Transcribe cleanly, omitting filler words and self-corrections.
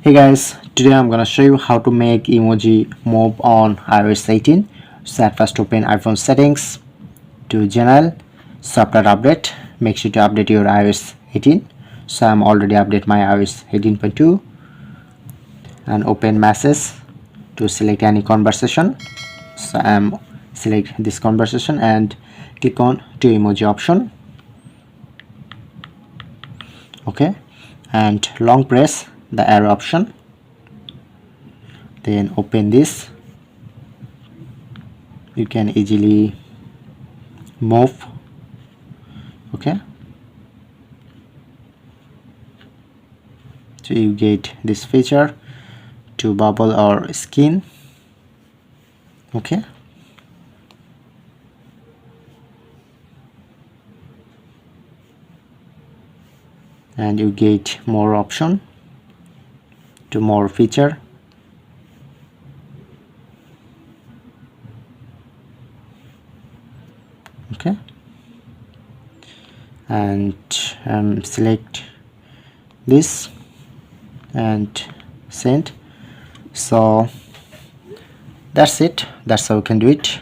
Hey guys, today I'm gonna show you how to make emoji move on iOS 18. So at first open iPhone settings, to general, software update. Make sure to update your iOS 18. So I'm already update my iOS 18.2 and open message to select any conversation. So I'm select this conversation and click on to emoji option. Okay, and long press the arrow option, then open this. You can easily move. Okay, so you get this feature to bubble or skin. Okay, and you get more option to more feature. Okay, and select this and send. So that's it. That's how you can do it.